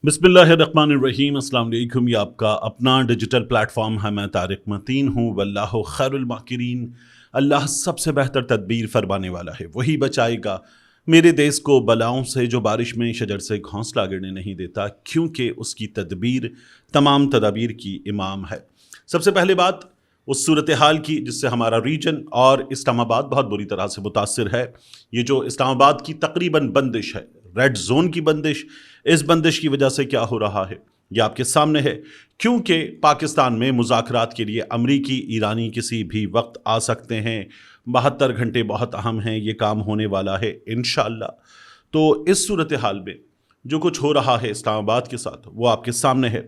بسم اللہ الرحمن الرحیم۔ السلام علیکم۔ یہ آپ کا اپنا ڈیجیٹل پلیٹ فارم ہے۔ میں طارق متین ہوں۔ واللہ خیر الماکرین۔ اللہ سب سے بہتر تدبیر فرمانے والا ہے، وہی بچائے گا میرے دیس کو بلاؤں سے، جو بارش میں شجر سے گھونسلہ گرنے نہیں دیتا، کیونکہ اس کی تدبیر تمام تدابیر کی امام ہے۔ سب سے پہلے بات اس صورتحال کی جس سے ہمارا ریجن اور اسلام آباد بہت بری طرح سے متاثر ہے۔ یہ جو اسلام آباد کی تقریباً بندش ہے، ریڈ زون کی بندش، اس بندش کی وجہ سے کیا ہو رہا ہے یہ آپ کے سامنے ہے۔ کیونکہ پاکستان میں مذاکرات کے لیے امریکی ایرانی کسی بھی وقت آ سکتے ہیں۔ 72 گھنٹے بہت اہم ہیں، یہ کام ہونے والا ہے انشاءاللہ۔ تو اس صورتحال میں جو کچھ ہو رہا ہے اسلام آباد کے ساتھ وہ آپ کے سامنے ہے،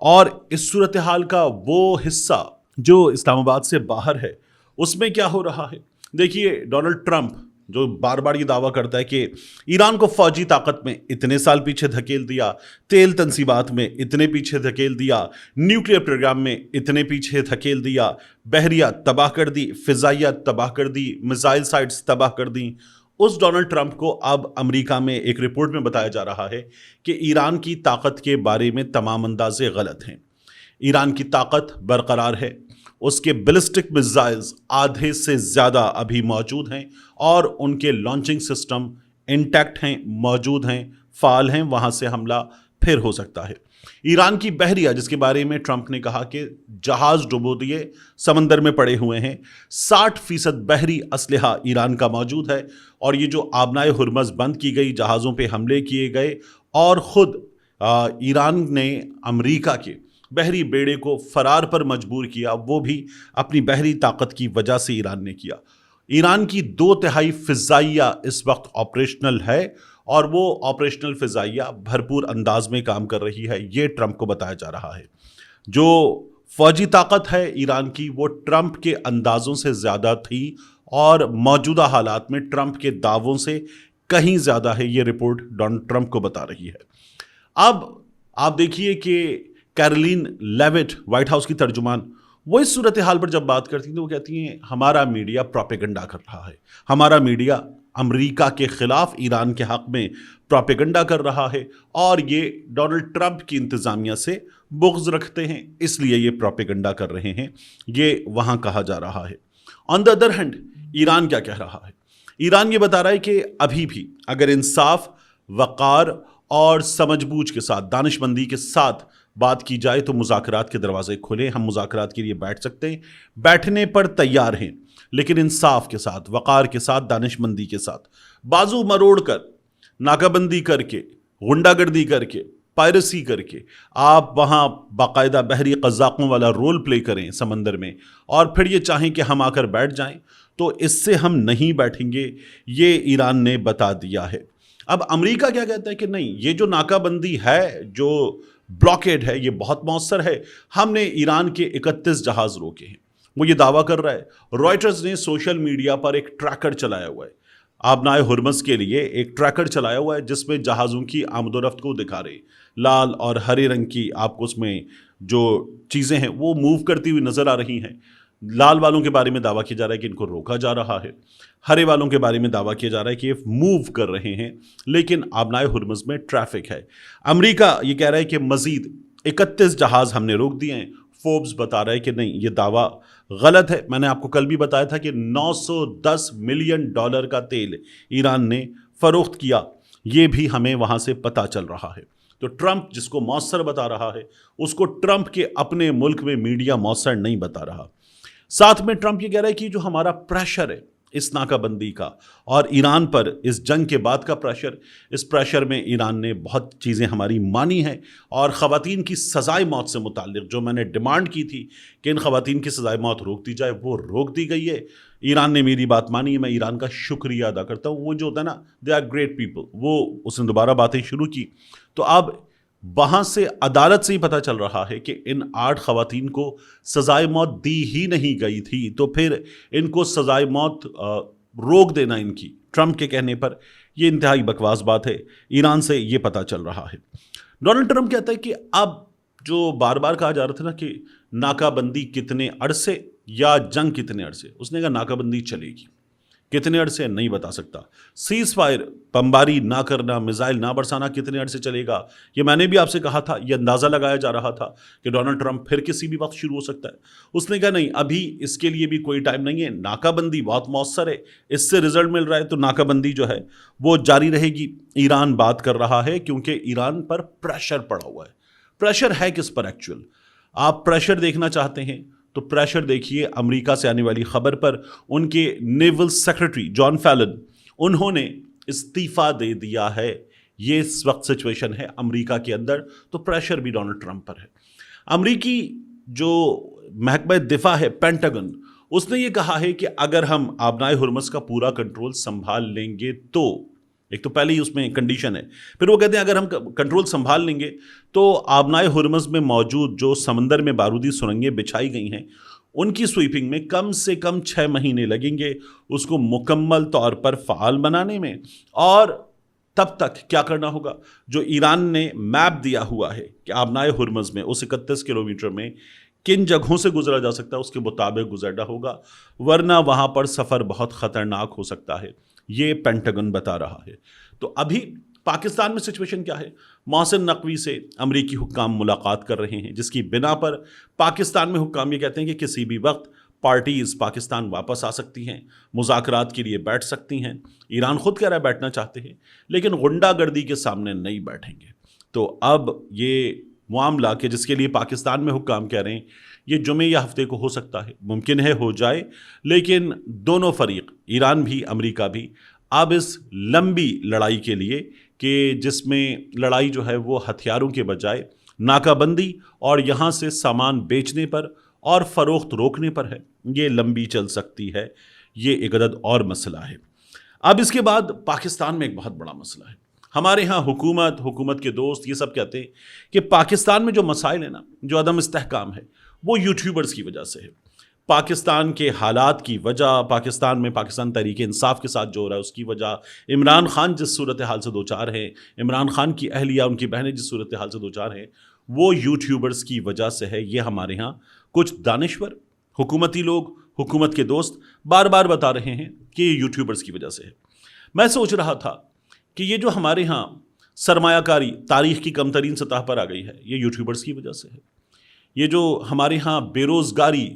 اور اس صورتحال کا وہ حصہ جو اسلام آباد سے باہر ہے اس میں کیا ہو رہا ہے۔ دیکھیے، ڈونلڈ ٹرمپ جو بار بار یہ دعویٰ کرتا ہے کہ ایران کو فوجی طاقت میں اتنے سال پیچھے دھکیل دیا، تیل تنصیبات میں اتنے پیچھے دھکیل دیا، نیوکلیئر پروگرام میں اتنے پیچھے دھکیل دیا، بحریہ تباہ کر دی، فضائیہ تباہ کر دی، میزائل سائٹس تباہ کر دیں، اس ڈونلڈ ٹرمپ کو اب امریکہ میں ایک رپورٹ میں بتایا جا رہا ہے کہ ایران کی طاقت کے بارے میں تمام اندازے غلط ہیں۔ ایران کی طاقت برقرار ہے، اس کے بیلسٹک میزائلز آدھے سے زیادہ ابھی موجود ہیں، اور ان کے لانچنگ سسٹم انٹیکٹ ہیں، موجود ہیں، فعال ہیں، وہاں سے حملہ پھر ہو سکتا ہے۔ ایران کی بحریہ جس کے بارے میں ٹرمپ نے کہا کہ جہاز ڈبو دیے، سمندر میں پڑے ہوئے ہیں، 60% بحری اسلحہ ایران کا موجود ہے، اور یہ جو آبنائے ہرمز بند کی گئی، جہازوں پہ حملے کیے گئے، اور خود ایران نے امریکہ کے بحری بیڑے کو فرار پر مجبور کیا، وہ بھی اپنی بحری طاقت کی وجہ سے ایران نے کیا۔ ایران کی 2/3 فضائیہ اس وقت آپریشنل ہے، اور وہ آپریشنل فضائیہ بھرپور انداز میں کام کر رہی ہے، یہ ٹرمپ کو بتایا جا رہا ہے۔ جو فوجی طاقت ہے ایران کی وہ ٹرمپ کے اندازوں سے زیادہ تھی، اور موجودہ حالات میں ٹرمپ کے دعووں سے کہیں زیادہ ہے، یہ رپورٹ ڈونلڈ ٹرمپ کو بتا رہی ہے۔ اب آپ دیکھیے کہ کیرولین لیوٹ، وائٹ ہاؤس کی ترجمان، وہ اس صورتحال پر جب بات کرتی ہیں تو وہ کہتی ہیں ہمارا میڈیا پروپیگنڈا کر رہا ہے، ہمارا میڈیا امریکہ کے خلاف ایران کے حق میں پروپیگنڈا کر رہا ہے، اور یہ ڈونلڈ ٹرمپ کی انتظامیہ سے بغض رکھتے ہیں، اس لیے یہ پروپیگنڈا کر رہے ہیں، یہ وہاں کہا جا رہا ہے۔ آن دا ادر ہینڈ ایران کیا کہہ رہا ہے؟ ایران یہ بتا رہا ہے کہ ابھی بھی اگر انصاف، وقار اور سمجھ بوجھ کے ساتھ، دانش مندی کے ساتھ بات کی جائے تو مذاکرات کے دروازے کھلے، ہم مذاکرات کے لیے بیٹھ سکتے ہیں، بیٹھنے پر تیار ہیں، لیکن انصاف کے ساتھ، وقار کے ساتھ، دانش مندی کے ساتھ، بازو مروڑ کر، ناکہ بندی کر کے، غنڈہ گردی کر کے، پائرسی کر کے آپ وہاں باقاعدہ بحری قزاقوں والا رول پلے کریں سمندر میں، اور پھر یہ چاہیں کہ ہم آ کر بیٹھ جائیں، تو اس سے ہم نہیں بیٹھیں گے، یہ ایران نے بتا دیا ہے۔ اب امریکہ کیا کہتا ہے کہ نہیں، یہ جو ناکہ بندی ہے، جو بلاکیڈ ہے، یہ بہت مؤثر ہے، ہم نے ایران کے 31 جہاز روکے ہیں، وہ یہ دعویٰ کر رہا ہے۔ رائٹرز نے سوشل میڈیا پر ایک ٹریکر چلایا ہوا ہے، آبنائے ہرمز کے لیے ایک ٹریکر چلایا ہوا ہے، جس میں جہازوں کی آمد و رفت کو دکھا رہے، لال اور ہرے رنگ کی آپ کو اس میں جو چیزیں ہیں وہ موو کرتی ہوئی نظر آ رہی ہیں۔ لال والوں کے بارے میں دعویٰ کیا جا رہا ہے کہ ان کو روکا جا رہا ہے، ہرے والوں کے بارے میں دعویٰ کیا جا رہا ہے کہ یہ موو کر رہے ہیں، لیکن آبنائے ہرمز میں ٹریفک ہے۔ امریکہ یہ کہہ رہا ہے کہ مزید 31 جہاز ہم نے روک دیے ہیں۔ فوربس بتا رہا ہے کہ نہیں، یہ دعویٰ غلط ہے۔ میں نے آپ کو کل بھی بتایا تھا کہ $910 ملین کا تیل ایران نے فروخت کیا، یہ بھی ہمیں وہاں سے پتہ چل رہا ہے۔ تو ٹرمپ جس کو مؤثر بتا رہا ہے، اس کو ٹرمپ کے اپنے ملک میں میڈیا مؤثر نہیں بتا رہا۔ ساتھ میں ٹرمپ یہ کہہ رہا ہے کہ جو ہمارا پریشر ہے اس ناکہ بندی کا، اور ایران پر اس جنگ کے بعد کا پریشر، اس پریشر میں ایران نے بہت چیزیں ہماری مانی ہیں، اور خواتین کی سزائے موت سے متعلق جو میں نے ڈیمانڈ کی تھی کہ ان خواتین کی سزائے موت روک دی جائے، وہ روک دی گئی ہے۔ ایران نے میری بات مانی ہے، میں ایران کا شکریہ ادا کرتا ہوں۔ وہ جو ہوتا ہے نا، دے آر گریٹ پیپل، وہ اس نے دوبارہ باتیں شروع کی، تو اب وہاں سے عدالت سے ہی پتہ چل رہا ہے کہ ان 8 خواتین کو سزائے موت دی ہی نہیں گئی تھی، تو پھر ان کو سزائے موت روک دینا ان کی ٹرمپ کے کہنے پر، یہ انتہائی بکواس بات ہے۔ ایران سے یہ پتہ چل رہا ہے۔ ڈونلڈ ٹرمپ کہتا ہے کہ اب جو بار بار کہا جا رہا تھا نا کہ ناکہ بندی کتنے عرصے یا جنگ کتنے عرصے، اس نے کہا ناکہ بندی چلے گی، کتنے عرصے نہیں بتا سکتا. سیز فائر، بمباری نہ کرنا، میزائل نہ برسانا کتنے عرصے چلے گا یہ میں نے بھی آپ سے کہا تھا. یہ اندازہ لگایا جا رہا تھا کہ ڈونلڈ ٹرمپ پھر کسی بھی وقت شروع ہو سکتا ہے. اس نے کہا نہیں، ابھی اس کے لیے بھی کوئی ٹائم نہیں ہے. ناکہ بندی بہت مؤثر ہے، اس سے رزلٹ مل رہا ہے، تو ناکہ بندی جو ہے وہ جاری رہے گی. ایران بات کر رہا ہے کیونکہ ایران پر پریشر پڑا ہوا ہے. پریشر ہے کس پر ایکچوئل؟ آپ پریشر دیکھنا چاہتے ہیں تو پریشر دیکھیے امریکہ سے آنے والی خبر پر. ان کے نیول سیکرٹری جان فیلن، انہوں نے استعفیٰ دے دیا ہے. یہ اس وقت سچویشن ہے امریکہ کے اندر، تو پریشر بھی ڈونلڈ ٹرمپ پر ہے. امریکی جو محکمہ دفاع ہے پینٹاگن، اس نے یہ کہا ہے کہ اگر ہم آبنائے ہرمز کا پورا کنٹرول سنبھال لیں گے تو، ایک تو پہلے ہی اس میں کنڈیشن ہے، پھر وہ کہتے ہیں اگر ہم کنٹرول سنبھال لیں گے تو آبنائے ہرمز میں موجود جو سمندر میں بارودی سرنگیں بچھائی گئی ہیں ان کی سویپنگ میں کم سے کم 6 مہینے لگیں گے اس کو مکمل طور پر فعال بنانے میں. اور تب تک کیا کرنا ہوگا؟ جو ایران نے میپ دیا ہوا ہے کہ آبنائے ہرمز میں اس 31 کلومیٹر میں کن جگہوں سے گزرا جا سکتا ہے اس کے مطابق گزرنا ہوگا، ورنہ وہاں پر سفر بہت خطرناک ہو سکتا ہے. یہ پینٹاگن بتا رہا ہے. تو ابھی پاکستان میں سچویشن کیا ہے؟ محسن نقوی سے امریکی حکام ملاقات کر رہے ہیں، جس کی بنا پر پاکستان میں حکام یہ کہتے ہیں کہ کسی بھی وقت پارٹیز پاکستان واپس آ سکتی ہیں، مذاکرات کے لیے بیٹھ سکتی ہیں. ایران خود کہہ رہا ہے بیٹھنا چاہتے ہیں لیکن غنڈہ گردی کے سامنے نہیں بیٹھیں گے. تو اب یہ معاملہ کہ جس کے لیے پاکستان میں حکام کہہ رہے ہیں یہ جمعے یا ہفتے کو ہو سکتا ہے، ممکن ہے ہو جائے، لیکن دونوں فریق ایران بھی امریکہ بھی اب اس لمبی لڑائی کے لیے کہ جس میں لڑائی جو ہے وہ ہتھیاروں کے بجائے ناکہ بندی اور یہاں سے سامان بیچنے پر اور فروخت روکنے پر ہے، یہ لمبی چل سکتی ہے. یہ ایک عدد اور مسئلہ ہے. اب اس کے بعد پاکستان میں ایک بہت بڑا مسئلہ ہے. ہمارے ہاں حکومت کے دوست یہ سب کہتے ہیں کہ پاکستان میں جو مسائل ہیں نا، جو عدم استحکام ہے، وہ یوٹیوبرز کی وجہ سے ہے. پاکستان کے حالات کی وجہ، پاکستان میں پاکستان تحریک انصاف کے ساتھ جو ہو رہا ہے اس کی وجہ، عمران خان جس صورتحال سے دوچار ہیں، عمران خان کی اہلیہ ان کی بہنیں جس صورتحال سے دوچار ہیں، وہ یوٹیوبرز کی وجہ سے ہے. یہ ہمارے ہاں کچھ دانشور حکومتی لوگ، حکومت کے دوست بار بار بتا رہے ہیں کہ یہ یوٹیوبرز کی وجہ سے ہے. میں سوچ رہا تھا کہ یہ جو ہمارے ہاں سرمایہ کاری تاریخ کی کم ترین سطح پر آ گئی ہے یہ یوٹیوبرز کی وجہ سے ہے. یہ جو ہمارے ہاں بے روزگاری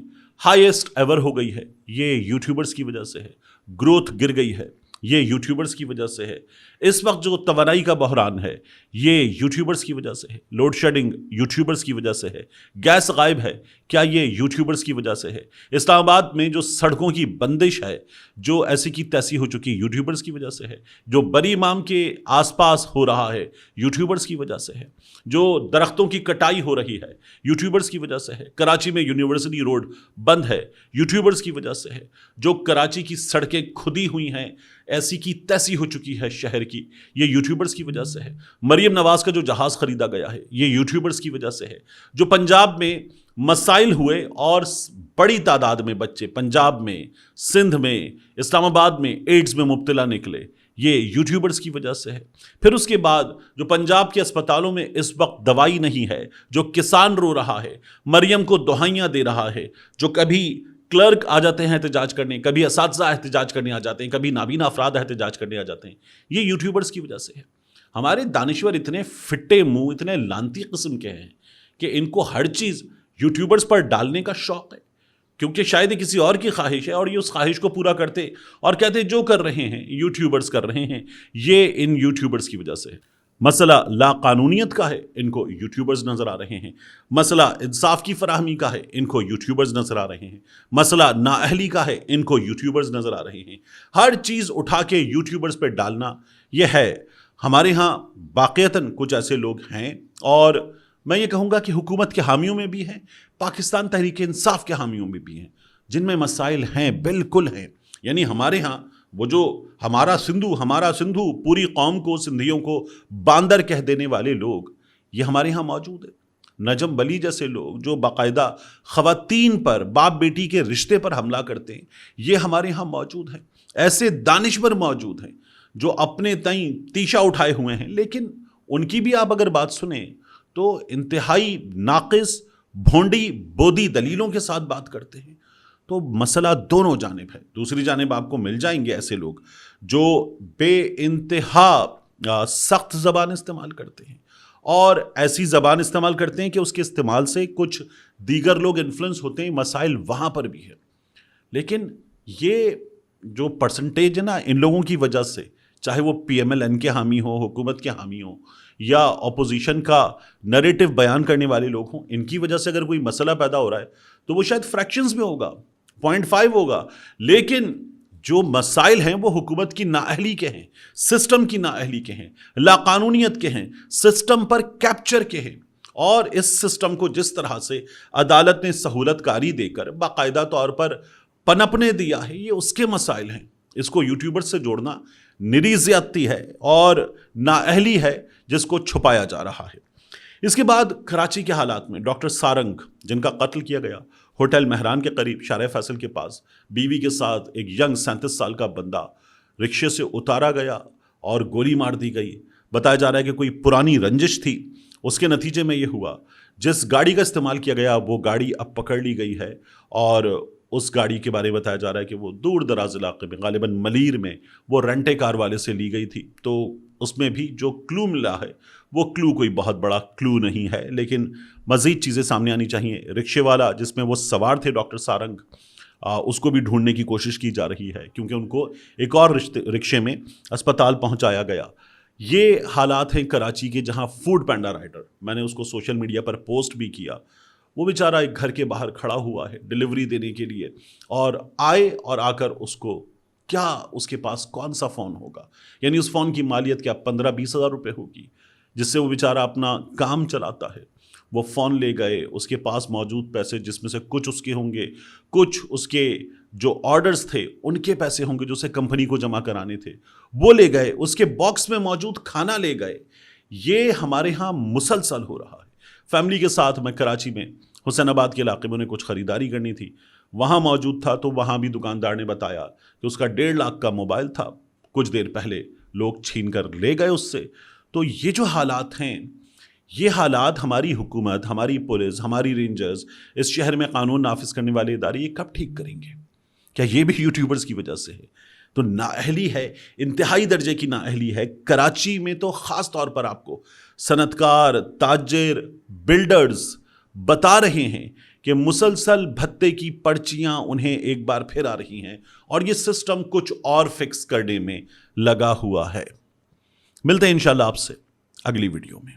ہائیسٹ ایور ہو گئی ہے یہ یوٹیوبرز کی وجہ سے ہے. گروتھ گر گئی ہے یہ یوٹیوبرز کی وجہ سے ہے. اس وقت جو توانائی کا بحران ہے یہ یوٹیوبرز کی وجہ سے ہے. لوڈ شیڈنگ یوٹیوبرز کی وجہ سے ہے. گیس غائب ہے، کیا یہ یوٹیوبرز کی وجہ سے ہے؟ اسلام آباد میں جو سڑکوں کی بندش ہے، جو ایسی کی تیسی ہو چکی یوٹیوبرز کی وجہ سے ہے. جو بری امام کے آس پاس ہو رہا ہے یوٹیوبرز کی وجہ سے ہے. جو درختوں کی کٹائی ہو رہی ہے یوٹیوبرز کی وجہ سے ہے. کراچی میں یونیورسٹی روڈ بند ہے یوٹیوبرز کی وجہ سے ہے. جو کراچی کی سڑکیں کھدی ہوئی ہیں، ایسی کی تیسی ہو چکی ہے شہر کی، یہ یوٹیوبرز کی وجہ سے ہے. مریم نواز کا جو جہاز خریدا گیا ہے یہ یوٹیوبرز کی وجہ سے ہے. جو پنجاب میں مسائل ہوئے اور بڑی تعداد میں بچے پنجاب میں، سندھ میں، اسلام آباد میں ایڈز میں مبتلا نکلے، یہ یوٹیوبرز کی وجہ سے ہے. پھر اس کے بعد جو پنجاب کے اسپتالوں میں اس وقت دوائی نہیں ہے، جو کسان رو رہا ہے، مریم کو دہائیاں دے رہا ہے، جو کبھی کلرک آ جاتے ہیں احتجاج کرنے، کبھی اساتذہ احتجاج کرنے آ جاتے ہیں، کبھی نابینا افراد احتجاج کرنے آ جاتے ہیں، یہ یوٹیوبرز کی وجہ سے ہے. ہمارے دانشور اتنے فٹے منہ، اتنے لانتی قسم کے ہیں کہ ان کو ہر چیز یوٹیوبرز پر ڈالنے کا شوق ہے، کیونکہ شاید یہ کسی اور کی خواہش ہے اور یہ اس خواہش کو پورا کرتے اور کہتے جو کر رہے ہیں یوٹیوبرز کر رہے ہیں، یہ ان یوٹیوبرز کی وجہ سے ہے. مسئلہ لا قانونیت کا ہے، ان کو یوٹیوبرز نظر آ رہے ہیں. مسئلہ انصاف کی فراہمی کا ہے، ان کو یوٹیوبرز نظر آ رہے ہیں. مسئلہ نااہلی کا ہے، ان کو یوٹیوبرز نظر آ رہے ہیں. ہر چیز اٹھا کے یوٹیوبرز پہ ڈالنا یہ ہے. ہمارے ہاں واقعتاً کچھ ایسے لوگ ہیں، اور میں یہ کہوں گا کہ حکومت کے حامیوں میں بھی ہیں، پاکستان تحریک انصاف کے حامیوں میں بھی ہیں، جن میں مسائل ہیں، بالکل ہیں. یعنی ہمارے ہاں وہ جو ہمارا سندھو پوری قوم کو، سندھیوں کو باندر کہہ دینے والے لوگ، یہ ہمارے ہاں موجود ہیں. نجم ولی جیسے لوگ جو باقاعدہ خواتین پر، باپ بیٹی کے رشتے پر حملہ کرتے ہیں، یہ ہمارے ہاں موجود ہیں. ایسے دانشور موجود ہیں جو اپنے تئیں تیشہ اٹھائے ہوئے ہیں، لیکن ان کی بھی آپ اگر بات سنیں تو انتہائی ناقص، بھونڈی، بودی دلیلوں کے ساتھ بات کرتے ہیں. تو مسئلہ دونوں جانب ہے. دوسری جانب آپ کو مل جائیں گے ایسے لوگ جو بے انتہا سخت زبان استعمال کرتے ہیں اور ایسی زبان استعمال کرتے ہیں کہ اس کے استعمال سے کچھ دیگر لوگ انفلوئنس ہوتے ہیں. مسائل وہاں پر بھی ہے، لیکن یہ جو پرسنٹیج ہے نا ان لوگوں کی وجہ سے، چاہے وہ پی ایم ایل این کے حامی ہوں، حکومت کے حامی ہوں یا اپوزیشن کا نریٹو بیان کرنے والے لوگ ہوں، ان کی وجہ سے اگر کوئی مسئلہ پیدا ہو رہا ہے تو وہ شاید فریکشنز میں ہوگا، 0.5 ہوگا، لیکن جو مسائل ہیں وہ حکومت کی نااہلی کے ہیں، سسٹم کی نااہلی کے ہیں، لاقانونیت کے ہیں، سسٹم پر کیپچر کے ہیں. اور اس سسٹم کو جس طرح سے عدالت نے سہولت کاری دے کر باقاعدہ طور پر پنپنے دیا ہے، یہ اس کے مسائل ہیں. اس کو یوٹیوبر سے جوڑنا نری زیادتی ہے اور نااہلی ہے جس کو چھپایا جا رہا ہے. اس کے بعد کراچی کے حالات میں ڈاکٹر سارنگ جن کا قتل کیا گیا ہوٹل مہران کے قریب شارع فیصل کے پاس، بیوی کے ساتھ ایک ینگ 37 سال کا بندہ رکشے سے اتارا گیا اور گولی مار دی گئی. بتایا جا رہا ہے کہ کوئی پرانی رنجش تھی، اس کے نتیجے میں یہ ہوا. جس گاڑی کا استعمال کیا گیا وہ گاڑی اب پکڑ لی گئی ہے اور اس گاڑی کے بارے میں بتایا جا رہا ہے کہ وہ دور دراز علاقے میں غالباً ملیر میں وہ رنٹے کار والے سے لی گئی تھی. تو اس میں بھی جو کلو ملا ہے وہ کلو کوئی بہت بڑا کلو نہیں ہے، لیکن مزید چیزیں سامنے آنی چاہیے. رکشے والا جس میں وہ سوار تھے ڈاکٹر سارنگ، اس کو بھی ڈھونڈنے کی کوشش کی جا رہی ہے کیونکہ ان کو ایک اور رکشے میں اسپتال پہنچایا گیا. یہ حالات ہیں کراچی کے جہاں فوڈ پینڈا رائڈر، میں نے اس کو سوشل میڈیا پر پوسٹ بھی کیا، وہ بیچارہ ایک گھر کے باہر کھڑا ہوا ہے ڈلیوری دینے کے لیے اور آ کر اس کو کیا، اس کے پاس کون سا فون ہوگا، یعنی اس فون کی مالیت کیا 15-20 ہزار روپے ہوگی جس سے وہ بیچارہ اپنا کام چلاتا ہے. وہ فون لے گئے، اس کے پاس موجود پیسے جس میں سے کچھ اس کے ہوں گے، کچھ اس کے جو آرڈرز تھے ان کے پیسے ہوں گے جو اسے کمپنی کو جمع کرانے تھے، وہ لے گئے. اس کے باکس میں موجود کھانا لے گئے. یہ ہمارے ہاں مسلسل ہو رہا ہے. فیملی کے ساتھ میں کراچی میں حسین آباد کے علاقے میں انہیں کچھ خریداری کرنی تھی، وہاں موجود تھا تو وہاں بھی دکاندار نے بتایا کہ اس کا 1.5 لاکھ کا موبائل تھا، کچھ دیر پہلے لوگ چھین کر لے گئے اس سے. تو یہ جو حالات ہیں، یہ حالات ہماری حکومت، ہماری پولیس، ہماری رینجرز، اس شہر میں قانون نافذ کرنے والے ادارے یہ کب ٹھیک کریں گے؟ کیا یہ بھی یوٹیوبرز کی وجہ سے ہے؟ تو نااہلی ہے، انتہائی درجے کی نااہلی ہے. کراچی میں تو خاص طور پر آپ کو صنعت کار، تاجر، بلڈرز بتا رہے ہیں کہ مسلسل بھتے کی پرچیاں انہیں ایک بار پھر آ رہی ہیں اور یہ سسٹم کچھ اور فکس کرنے میں لگا ہوا ہے. ملتے ہیں انشاءاللہ آپ سے اگلی ویڈیو میں.